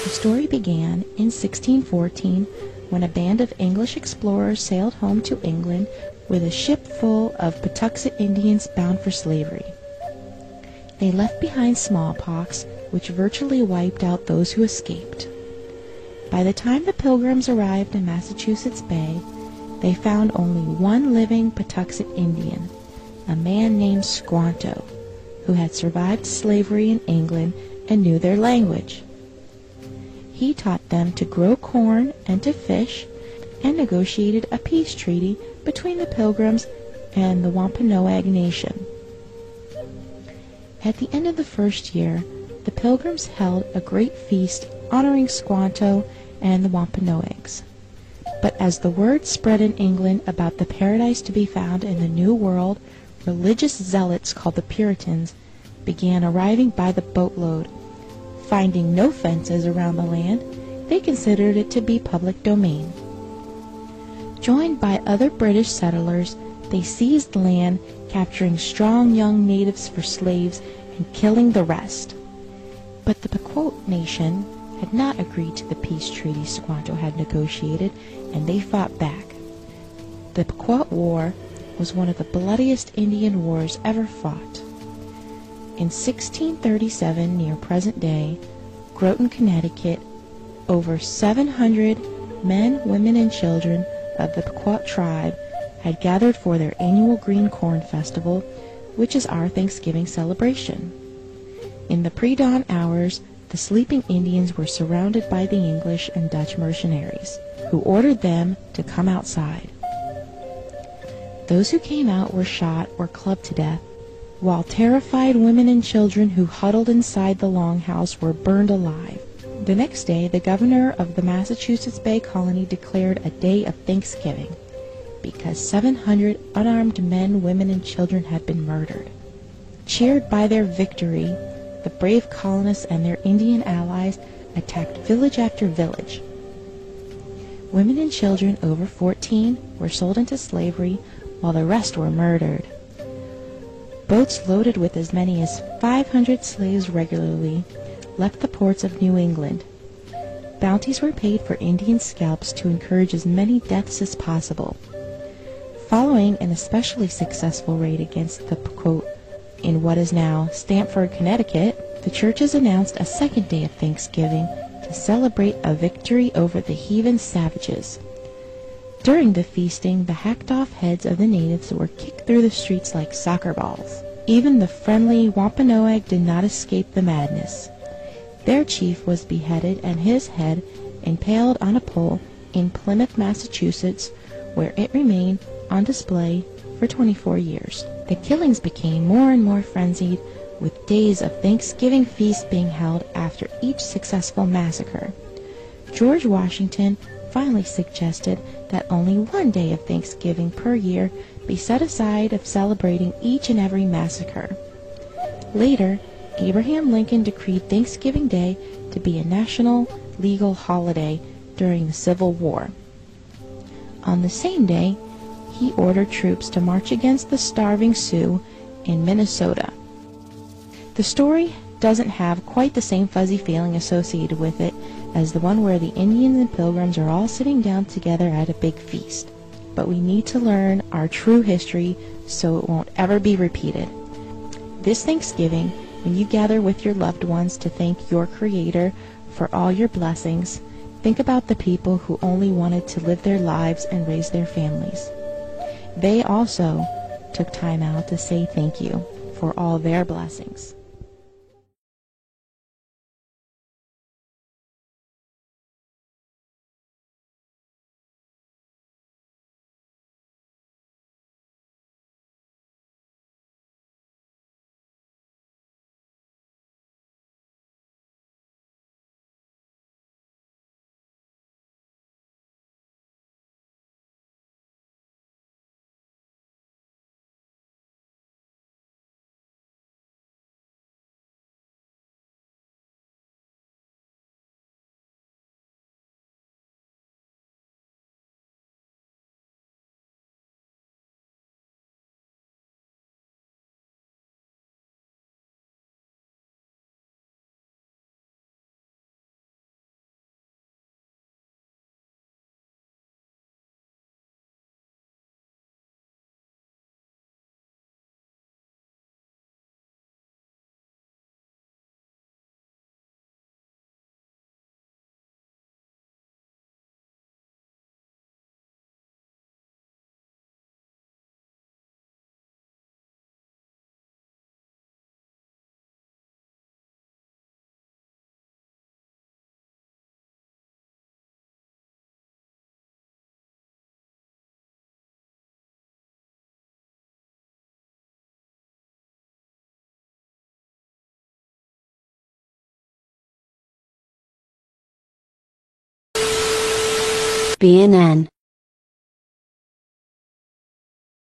The story began in 1614 when a band of English explorers sailed home to England with a ship full of Patuxet Indians bound for slavery. They left behind smallpox, which virtually wiped out those who escaped. By the time the Pilgrims arrived in Massachusetts Bay, they found only one living Patuxet Indian, a man named Squanto, who had survived slavery in England and knew their language. He taught them to grow corn and to fish, and negotiated a peace treaty between the Pilgrims and the Wampanoag Nation. At the end of the first year, the Pilgrims held a great feast honoring Squanto and the Wampanoags. But as the word spread in England about the paradise to be found in the New World, religious zealots called the Puritans began arriving by the boatload. Finding no fences around the land, they considered it to be public domain. Joined by other British settlers, they seized land, capturing strong young natives for slaves and killing the rest. But the Pequot Nation had not agreed to the peace treaty Squanto had negotiated, and they fought back. The Pequot War was one of the bloodiest Indian wars ever fought. In 1637, near present day, Groton, Connecticut, over 700 men, women, and children of the Pequot tribe had gathered for their annual Green Corn Festival, which is our Thanksgiving celebration. In the pre-dawn hours, the sleeping Indians were surrounded by the English and Dutch mercenaries, who ordered them to come outside. Those who came out were shot or clubbed to death, while terrified women and children who huddled inside the longhouse were burned alive. The next day, the governor of the Massachusetts Bay Colony declared a day of Thanksgiving, because 700 unarmed men, women, and children had been murdered. Cheered by their victory, the brave colonists and their Indian allies attacked village after village. Women and children over 14 were sold into slavery, while the rest were murdered. Boats loaded with as many as 500 slaves regularly left the ports of New England. Bounties were paid for Indian scalps to encourage as many deaths as possible. Following an especially successful raid against the Pequot in what is now Stamford, Connecticut, the churches announced a second day of Thanksgiving to celebrate a victory over the heathen savages. During the feasting, the hacked-off heads of the natives were kicked through the streets like soccer balls. Even the friendly Wampanoag did not escape the madness. Their chief was beheaded and his head impaled on a pole in Plymouth, Massachusetts, where it remained on display for 24 years. The killings became more and more frenzied, with days of Thanksgiving feast being held after each successful massacre. George Washington finally suggested that only one day of Thanksgiving per year be set aside of celebrating each and every massacre. Later, Abraham Lincoln decreed Thanksgiving Day to be a national legal holiday during the Civil War. On the same day, he ordered troops to march against the starving Sioux in Minnesota. The story doesn't have quite the same fuzzy feeling associated with it as the one where the Indians and Pilgrims are all sitting down together at a big feast. But we need to learn our true history so it won't ever be repeated. This Thanksgiving, when you gather with your loved ones to thank your Creator for all your blessings, think about the people who only wanted to live their lives and raise their families. They also took time out to say thank you for all their blessings. FBNN.